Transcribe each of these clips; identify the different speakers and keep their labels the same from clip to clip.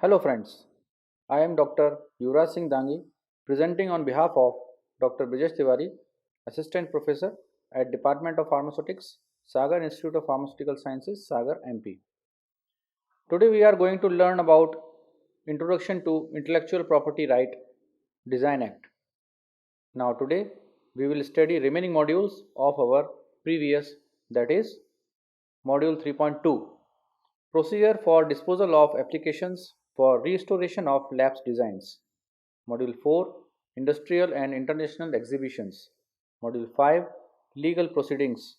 Speaker 1: Hello friends, I am Dr. Yuvraj Singh Dangi presenting on behalf of Dr. Brijesh Tiwari, Assistant Professor at Department of Pharmaceutics, Sagar Institute of Pharmaceutical Sciences, Sagar MP. Today we are going to learn about Introduction to Intellectual Property Right Design Act. Now today we will study remaining modules of our previous, that is module 3.2, Procedure for Disposal of Applications for Restoration of Lapsed Designs. Module 4, Industrial and International Exhibitions. Module 5, Legal Proceedings.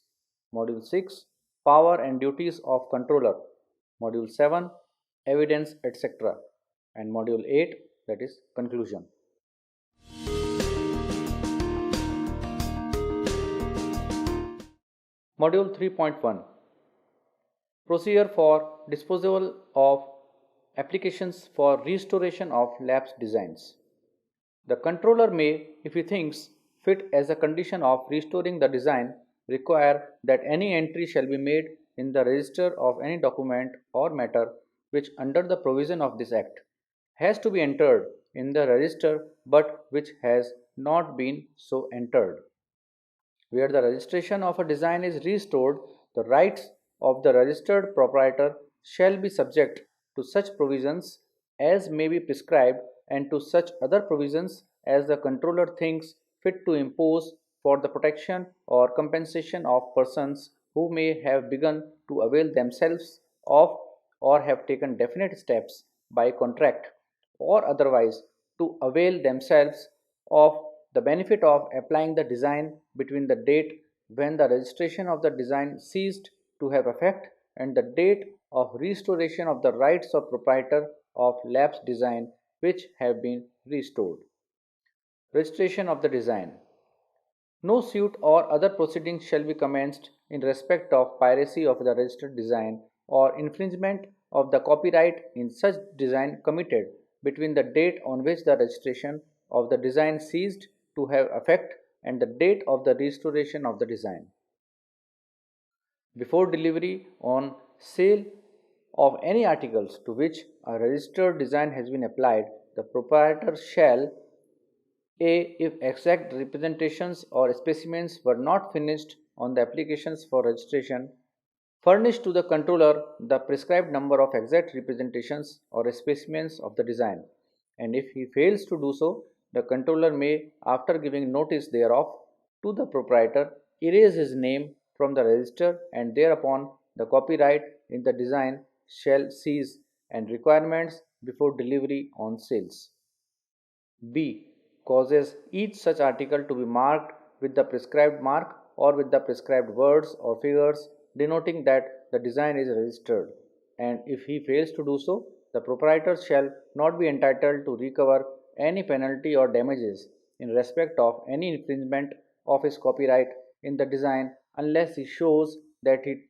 Speaker 1: Module 6, Power and Duties of Controller. Module 7, Evidence, etc. And Module 8, that is Conclusion. Module 3.1, Procedure for Disposal of Applications for Restoration of Lapsed Designs. The controller may, if he thinks fit as a condition of restoring the design, require that any entry shall be made in the register of any document or matter which, under the provision of this Act, has to be entered in the register but which has not been so entered. Where the registration of a design is restored, the rights of the registered proprietor shall be subject to such provisions as may be prescribed and to such other provisions as the controller thinks fit to impose for the protection or compensation of persons who may have begun to avail themselves of or have taken definite steps by contract or otherwise to avail themselves of the benefit of applying the design between the date when the registration of the design ceased to have effect and the date of restoration of the rights of proprietor of lapsed design which have been restored. Registration of the design. No suit or other proceedings shall be commenced in respect of piracy of the registered design or infringement of the copyright in such design committed between the date on which the registration of the design ceased to have effect and the date of the restoration of the design. Before delivery on sale of any articles to which a registered design has been applied, the proprietor shall a. If exact representations or specimens were not finished on the applications for registration, furnish to the controller the prescribed number of exact representations or specimens of the design, and if he fails to do so, the controller may, after giving notice thereof to the proprietor, erase his name from the register, and thereupon the copyright in the design shall cease and requirements before delivery on sales. B. Causes each such article to be marked with the prescribed mark or with the prescribed words or figures denoting that the design is registered, and if he fails to do so, the proprietor shall not be entitled to recover any penalty or damages in respect of any infringement of his copyright in the design unless he shows that he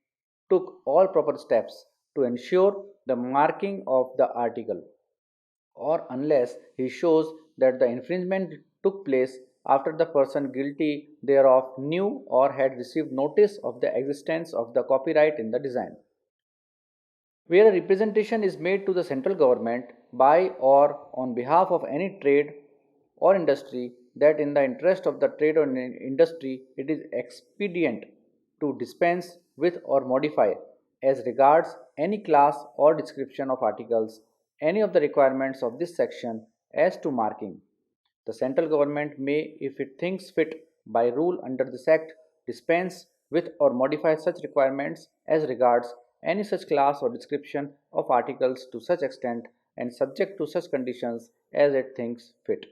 Speaker 1: took all proper steps to ensure the marking of the article, or unless he shows that the infringement took place after the person guilty thereof knew or had received notice of the existence of the copyright in the design. Where a representation is made to the central government by or on behalf of any trade or industry that in the interest of the trade or industry it is expedient to dispense with or modify as regards any class or description of articles any of the requirements of this section as to marking. The central government may, if it thinks fit by rule under this Act, dispense with or modify such requirements as regards any such class or description of articles to such extent and subject to such conditions as it thinks fit.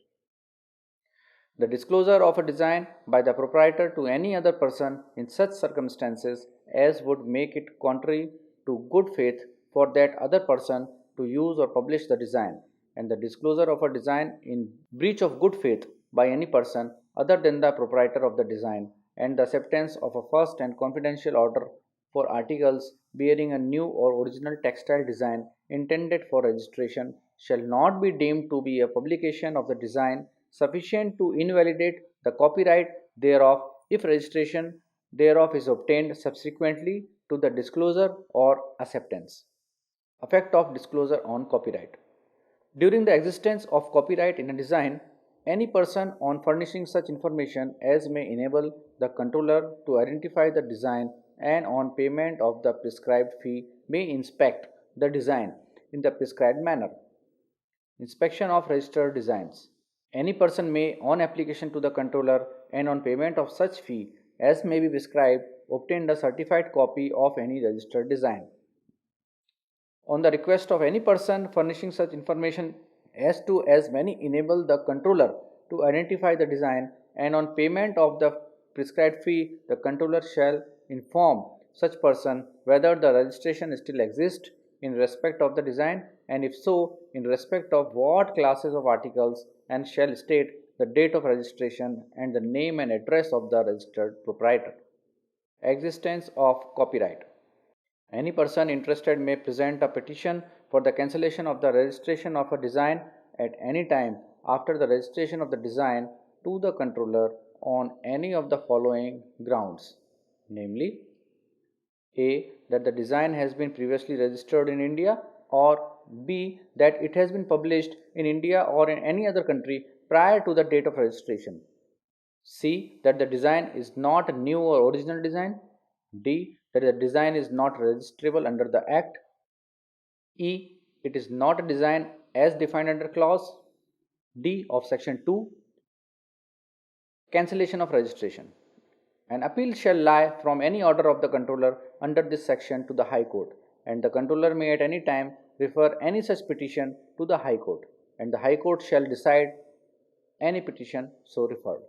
Speaker 1: The disclosure of a design by the proprietor to any other person in such circumstances as would make it contrary to good faith for that other person to use or publish the design, and the disclosure of a design in breach of good faith by any person other than the proprietor of the design, and the acceptance of a first and confidential order for articles bearing a new or original textile design intended for registration shall not be deemed to be a publication of the design sufficient to invalidate the copyright thereof if registration thereof is obtained subsequently to the disclosure or acceptance. Effect of disclosure on copyright. During the existence of copyright in a design, any person on furnishing such information as may enable the controller to identify the design and on payment of the prescribed fee may inspect the design in the prescribed manner. Inspection of registered designs. Any person may, on application to the controller and on payment of such fee as may be prescribed, obtain the certified copy of any registered design. On the request of any person furnishing such information as many enable the controller to identify the design and on payment of the prescribed fee the controller shall inform such person whether the registration still exists in respect of the design and if so in respect of what classes of articles and shall state the date of registration and the name and address of the registered proprietor. Existence of copyright. Any person interested may present a petition for the cancellation of the registration of a design at any time after the registration of the design to the controller on any of the following grounds, namely A. That the design has been previously registered in India, or B. That it has been published in India or in any other country prior to the date of registration. C. That the design is not a new or original design. D. That the design is not registrable under the Act. E. It is not a design as defined under clause D of section 2. Cancellation of registration. An appeal shall lie from any order of the controller under this section to the High Court, and the controller may at any time refer any such petition to the High Court, and the High Court shall decide any petition so referred.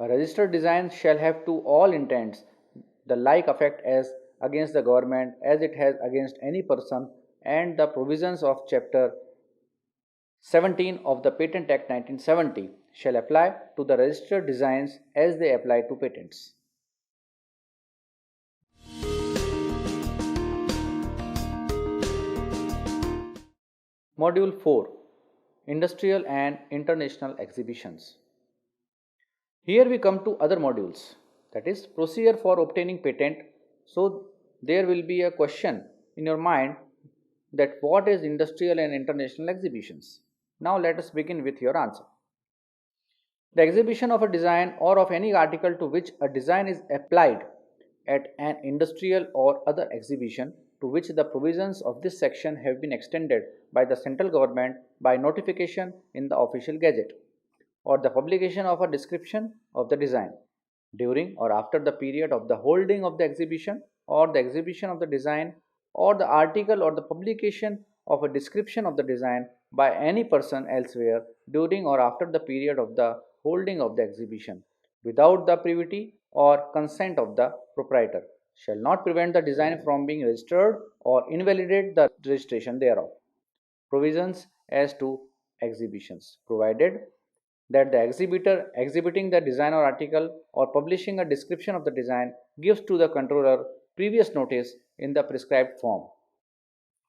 Speaker 1: A registered design shall have to all intents the like effect as against the government as it has against any person, and the provisions of chapter 17 of the Patent Act 1970 shall apply to the registered designs as they apply to patents. Module 4. Industrial and International Exhibitions. Here we come to other modules, that is procedure for obtaining patent. So there will be a question in your mind that what is industrial and international exhibitions? Now let us begin with your answer. The exhibition of a design or of any article to which a design is applied at an industrial or other exhibition to which the provisions of this section have been extended by the central government by notification in the official gazette, or the publication of a description of the design during or after the period of the holding of the exhibition, or the exhibition of the design, or the article or the publication of a description of the design by any person elsewhere during or after the period of the holding of the exhibition without the privity or consent of the proprietor shall not prevent the design from being registered or invalidate the registration thereof. Provisions as to exhibitions. Provided that the exhibitor exhibiting the design or article or publishing a description of the design gives to the controller previous notice in the prescribed form,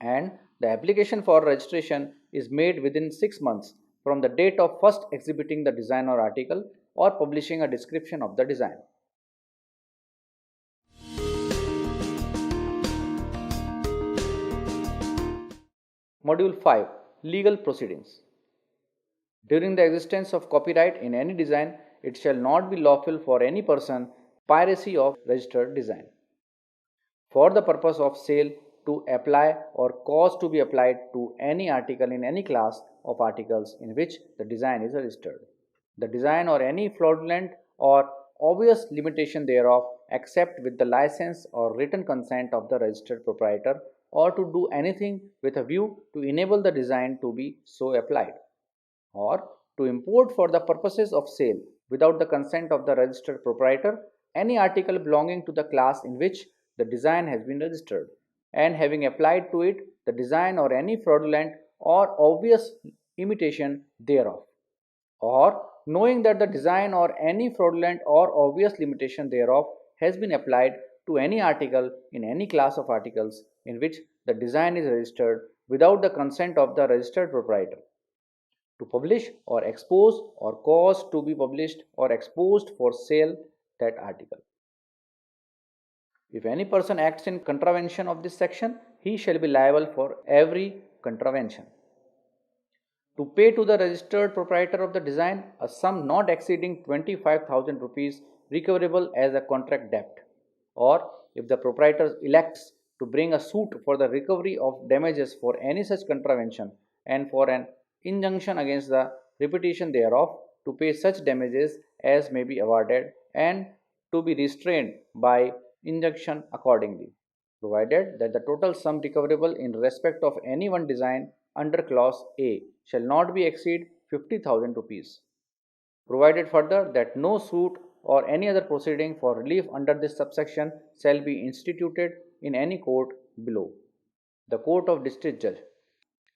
Speaker 1: and the application for registration is made within 6 months from the date of first exhibiting the design or article or publishing a description of the design. Module 5. Legal Proceedings. During the existence of copyright in any design, it shall not be lawful for any person piracy of registered design. For the purpose of sale to apply or cause to be applied to any article in any class of articles in which the design is registered. The design or any fraudulent or obvious limitation thereof except with the license or written consent of the registered proprietor, or to do anything with a view to enable the design to be so applied, or to import for the purposes of sale without the consent of the registered proprietor any article belonging to the class in which the design has been registered, and having applied to it the design or any fraudulent or obvious imitation thereof, or knowing that the design or any fraudulent or obvious limitation thereof has been applied to any article in any class of articles in which the design is registered without the consent of the registered proprietor, to publish or expose or cause to be published or exposed for sale that article. If any person acts in contravention of this section, he shall be liable for every contravention. to pay to the registered proprietor of the design a sum not exceeding 25,000 rupees recoverable as a contract debt, or if the proprietor elects to bring a suit for the recovery of damages for any such contravention and for an injunction against the repetition thereof, to pay such damages as may be awarded and to be restrained by injunction accordingly, provided that the total sum recoverable in respect of any one design under clause A shall not be exceed 50,000 rupees. Provided further that no suit or any other proceeding for relief under this subsection shall be instituted in any court below. The Court of District Judge,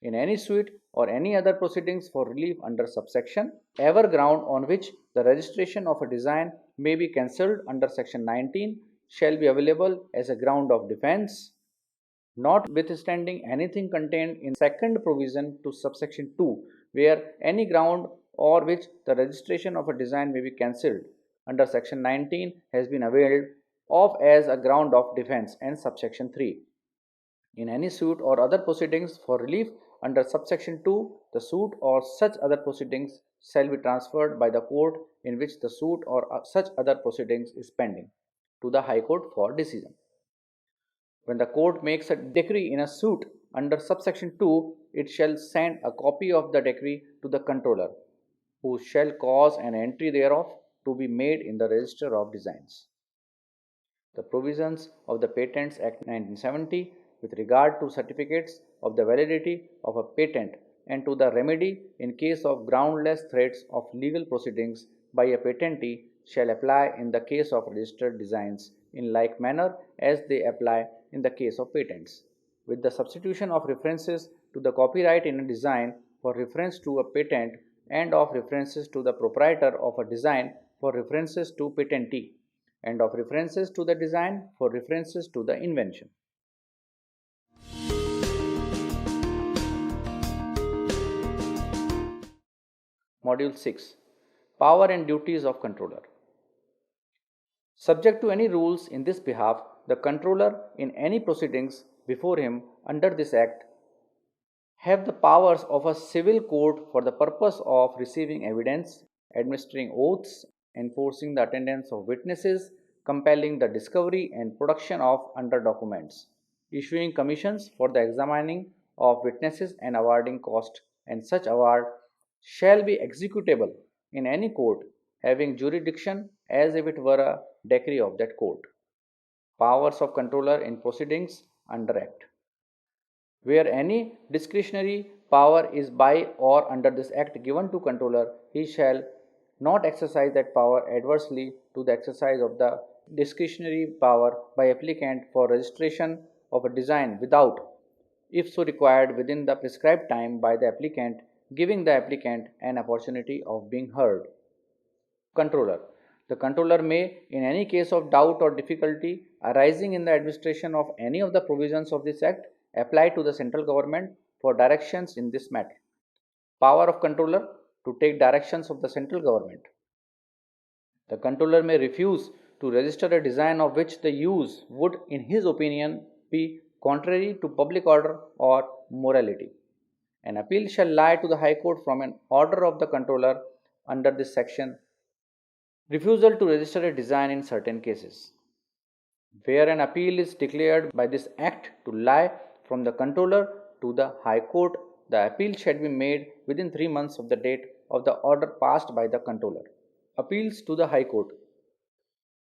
Speaker 1: in any suit or any other proceedings for relief under subsection, ever ground on which the registration of a design may be cancelled under section 19 shall be available as a ground of defense, notwithstanding anything contained in second provision to subsection 2, where any ground or which the registration of a design may be cancelled under section 19 has been availed of as a ground of defense, and subsection 3. In any suit or other proceedings for relief under subsection 2, the suit or such other proceedings shall be transferred by the court in which the suit or such other proceedings is pending to the High Court for decision. When the court makes a decree in a suit under subsection 2, it shall send a copy of the decree to the controller, who shall cause an entry thereof to be made in the Register of Designs. The provisions of the Patents Act 1970 with regard to certificates of the validity of a patent and to the remedy in case of groundless threats of legal proceedings by a patentee shall apply in the case of registered designs in like manner as they apply in the case of patents, with the substitution of references to the copyright in a design for reference to a patent and of references to the proprietor of a design for references to patentee, and of references to the design for references to the invention. Module 6. Power and duties of controller. Subject to any rules in this behalf, the controller in any proceedings before him under this Act have the powers of a civil court for the purpose of receiving evidence, administering oaths, enforcing the attendance of witnesses, compelling the discovery and production of under documents, issuing commissions for the examining of witnesses and awarding cost, and such award shall be executable in any court having jurisdiction as if it were a decree of that court. Powers of controller in proceedings under Act. Where any discretionary power is by or under this Act given to controller, he shall not exercise that power adversely to the exercise of the discretionary power by applicant for registration of a design without, if so required within the prescribed time by the applicant, giving the applicant an opportunity of being heard. Controller. The controller may, in any case of doubt or difficulty arising in the administration of any of the provisions of this Act, apply to the central government for directions in this matter. Power of controller to take directions of the central government. The controller may refuse to register a design of which the use would, in his opinion, be contrary to public order or morality. An appeal shall lie to the High Court from an order of the controller under this section. Refusal to register a design in certain cases. Where an appeal is declared by this Act to lie from the controller to the High Court, the appeal shall be made within 3 months of the date of the order passed by the controller. Appeals to the High Court.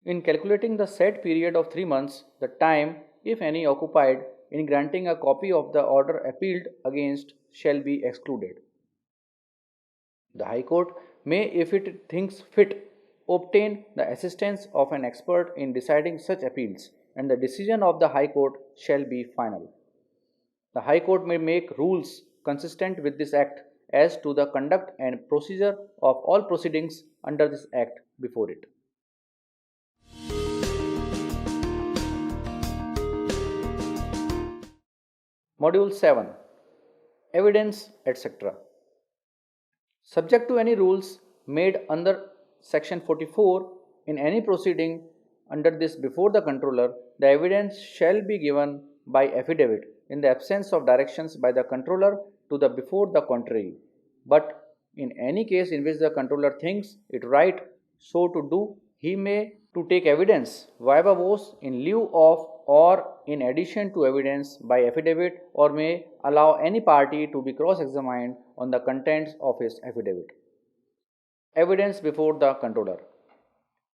Speaker 1: In calculating the said period of 3 months, the time, if any, occupied in granting a copy of the order appealed against shall be excluded. The High Court may, if it thinks fit, obtain the assistance of an expert in deciding such appeals, and the decision of the High Court shall be final. The High Court may make rules consistent with this Act as to the conduct and procedure of all proceedings under this Act before it. Module 7. Evidence, etc. Subject to any rules made under Section 44 in any proceeding under this before the controller, the evidence shall be given by affidavit in the absence of directions by the controller to the before the contrary, But in any case in which the controller thinks it right so to do, he may to take evidence viva voce in lieu of or in addition to evidence by affidavit, or may allow any party to be cross-examined on the contents of his affidavit. Evidence before the controller.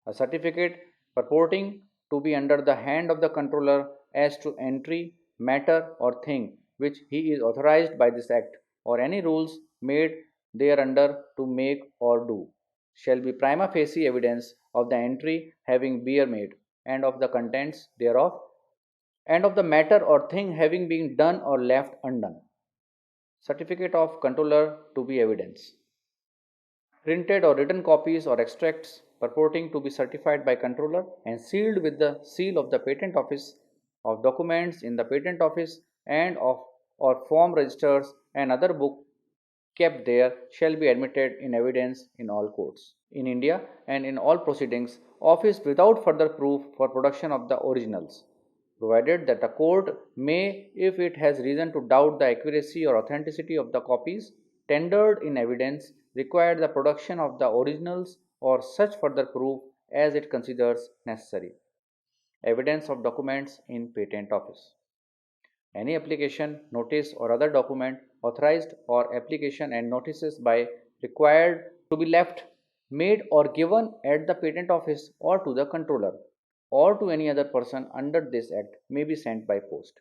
Speaker 1: A certificate purporting to be under the hand of the controller as to entry, matter, or thing which he is authorized by this act, or any rules made thereunder to make or do, shall be prima facie evidence of the entry having been made, and of the contents thereof, and of the matter or thing having been done or left undone. Certificate of controller to be evidence. Printed or written copies or extracts purporting to be certified by controller and sealed with the seal of the patent office, of documents in the patent office and of or form registers and other book kept there shall be admitted in evidence in all courts in India and in all proceedings office without further proof for production of the originals, provided that the court may, if it has reason to doubt the accuracy or authenticity of the copies tendered in evidence, require the production of the originals or such further proof as it considers necessary. Evidence of documents in patent office. Any application, notice, or other document authorized or application and notices by required to be left, made, or given at the patent office or to the controller or to any other person under this act may be sent by post.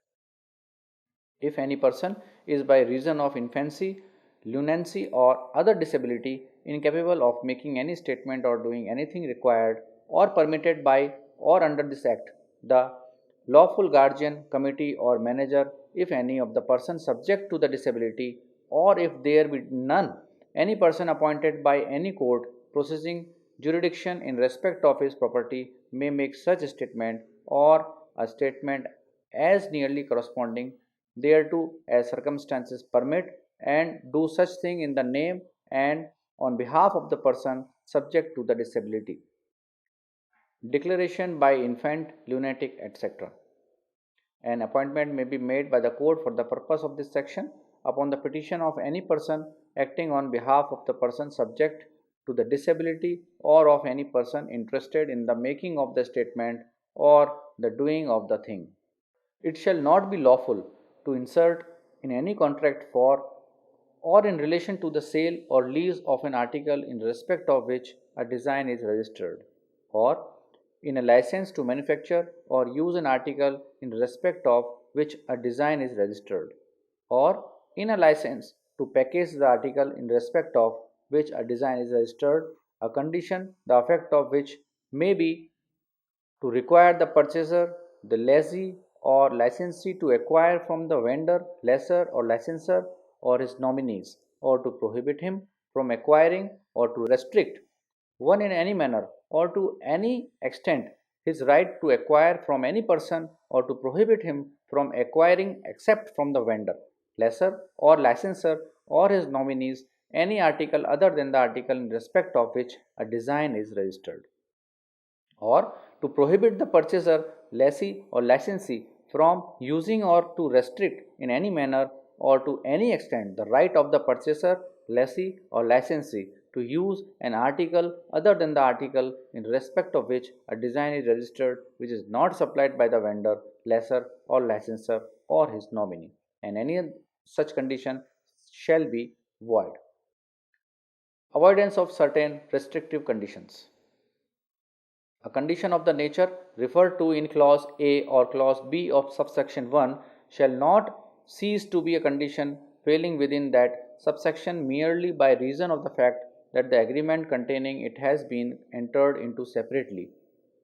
Speaker 1: If any person is by reason of infancy, lunacy, or other disability incapable of making any statement or doing anything required or permitted by or under this act, the lawful guardian, committee, or manager, if any of the persons subject to the disability, or if there be none, any person appointed by any court possessing jurisdiction in respect of his property may make such a statement or a statement as nearly corresponding thereto as circumstances permit, and do such thing in the name and on behalf of the person subject to the disability. Declaration by infant, lunatic, etc. An appointment may be made by the court for the purpose of this section upon the petition of any person acting on behalf of the person subject to the disability or of any person interested in the making of the statement or the doing of the thing. It shall not be lawful to insert in any contract for or in relation to the sale or lease of an article in respect of which a design is registered, or in a license to manufacture or use an article in respect of which a design is registered, or in a license to package the article in respect of which a design is registered, a condition the effect of which may be to require the purchaser, the lessee, or licensee to acquire from the vendor, lessor, or licensor, or his nominees, or to prohibit him from acquiring, or to restrict one in any manner, or to any extent, his right to acquire from any person, or to prohibit him from acquiring except from the vendor, lessor, or licensor, or his nominees, any article other than the article in respect of which a design is registered, or to prohibit the purchaser, lessee, or licensee from using or to restrict in any manner or to any extent the right of the purchaser, lessee, or licensee to use an article other than the article in respect of which a design is registered which is not supplied by the vendor, lessor, or licensor or his nominee, and any such condition shall be void. Avoidance of certain restrictive conditions. A condition of the nature referred to in clause A or clause B of subsection 1 shall not cease to be a condition failing within that subsection merely by reason of the fact that the agreement containing it has been entered into separately,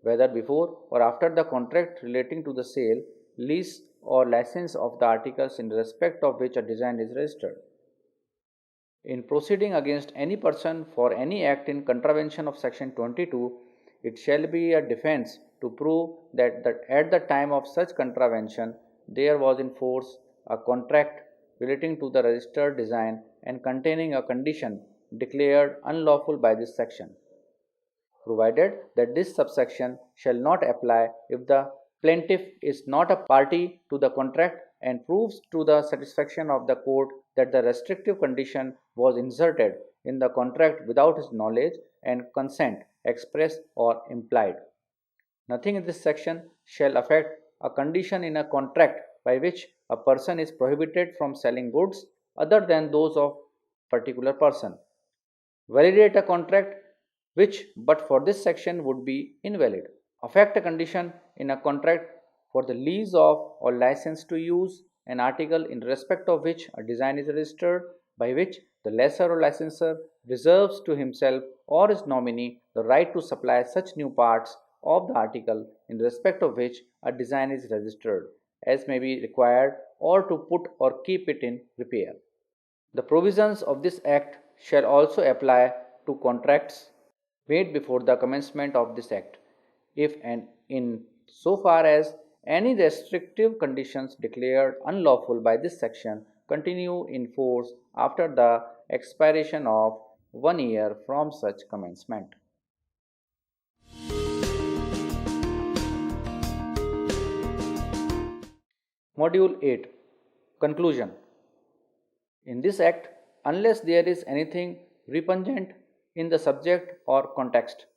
Speaker 1: whether before or after the contract relating to the sale, lease, or license of the articles in respect of which a design is registered. In proceeding against any person for any act in contravention of section 22, it shall be a defense to prove that at the time of such contravention there was in force a contract relating to the registered design and containing a condition declared unlawful by this section, provided that this subsection shall not apply if the plaintiff is not a party to the contract and proves to the satisfaction of the court that the restrictive condition was inserted in the contract without his knowledge and consent, express or implied. Nothing in this section shall affect a condition in a contract by which a person is prohibited from selling goods other than those of particular person. Validate a contract which but for this section would be invalid. Affect a condition in a contract for the lease of or license to use an article in respect of which a design is registered, by which the lessor or licensor reserves to himself or his nominee the right to supply such new parts of the article in respect of which a design is registered as may be required, or to put or keep it in repair. The provisions of this Act shall also apply to contracts made before the commencement of this Act, if and in so far as any restrictive conditions declared unlawful by this section continue in force after the expiration of 1 year from such commencement. Module 8. Conclusion. In this Act, unless there is anything repugnant in the subject or context.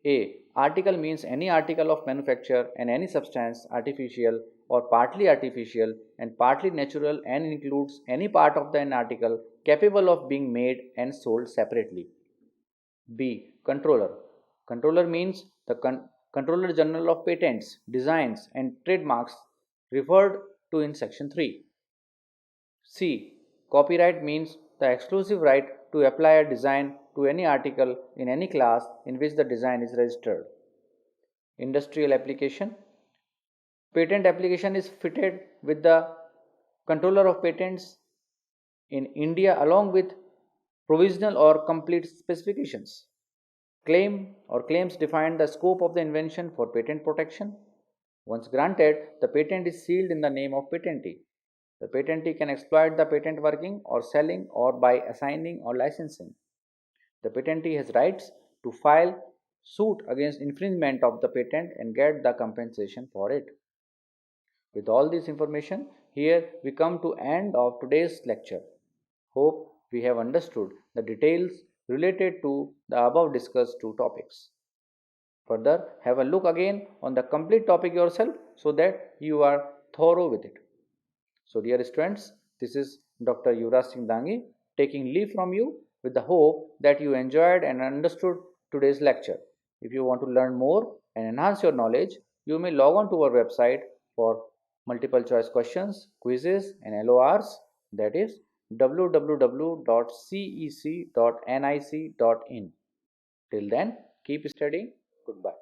Speaker 1: A. Article means any article of manufacture and any substance, artificial or partly artificial and partly natural, and includes any part of an article capable of being made and sold separately. B. Controller. Controller means the Controller General of Patents, Designs and Trademarks referred to in Section 3. C. Copyright means the exclusive right to apply a design to any article in any class in which the design is registered. Industrial application. Patent application is fitted with the Controller of Patents in India along with provisional or complete specifications. Claim or claims define the scope of the invention for patent protection. Once granted, the patent is sealed in the name of patentee. The patentee can exploit the patent working or selling or by assigning or licensing. The patentee has rights to file suit against infringement of the patent and get the compensation for it. With all this information, here we come to end of today's lecture. Hope we have understood the details related to the above discussed two topics. Further, have a look again on the complete topic yourself so that you are thorough with it. So dear students, this is Dr. Yuvraj Singh Dangi taking leave from you with the hope that you enjoyed and understood today's lecture. If you want to learn more and enhance your knowledge, you may log on to our website for multiple choice questions, quizzes and LORs, that is www.cec.nic.in. Till then, keep studying. Goodbye.